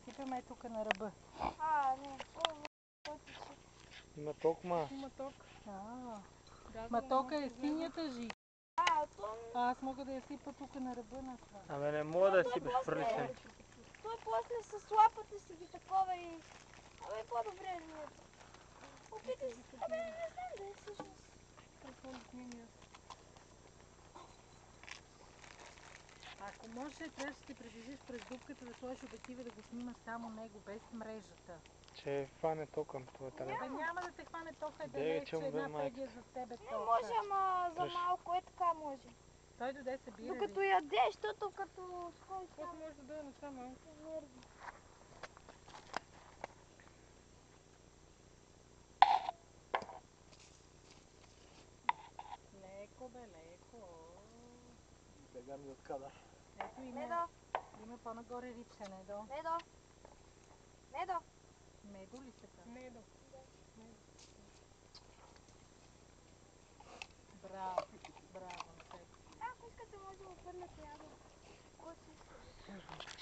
изсипаме тук на ръба. Не. Има ток, ма. Има ток. Ма тока е синята жи. Аз мога да я сипа тук на ръба на това. Абе не мога да си безхвърли се. Той после с лапата си ги такова и... Абе по-добре ми е. Опитай се. Абе не знам да е всъщност. Ако може, трябваше да ти приближиш през дупката, да сложиш обектива, да го снимаш само него, без мрежата. Че хване тока това трябва. Няма да те хване тока, далече, една пегия за тебе тока. Не може, ама за малко така може. Той дойде събира. Докато ядеш, защото като... Колко може да дойде на това малко? Леко бе, леко. Бега ми от кадър. Ето има по-нагоре рича, Недо. Недо. Медо ли се казва? Медо. Браво, браво на теб. Ако искате, може да го хвърляте ядо. Който искате.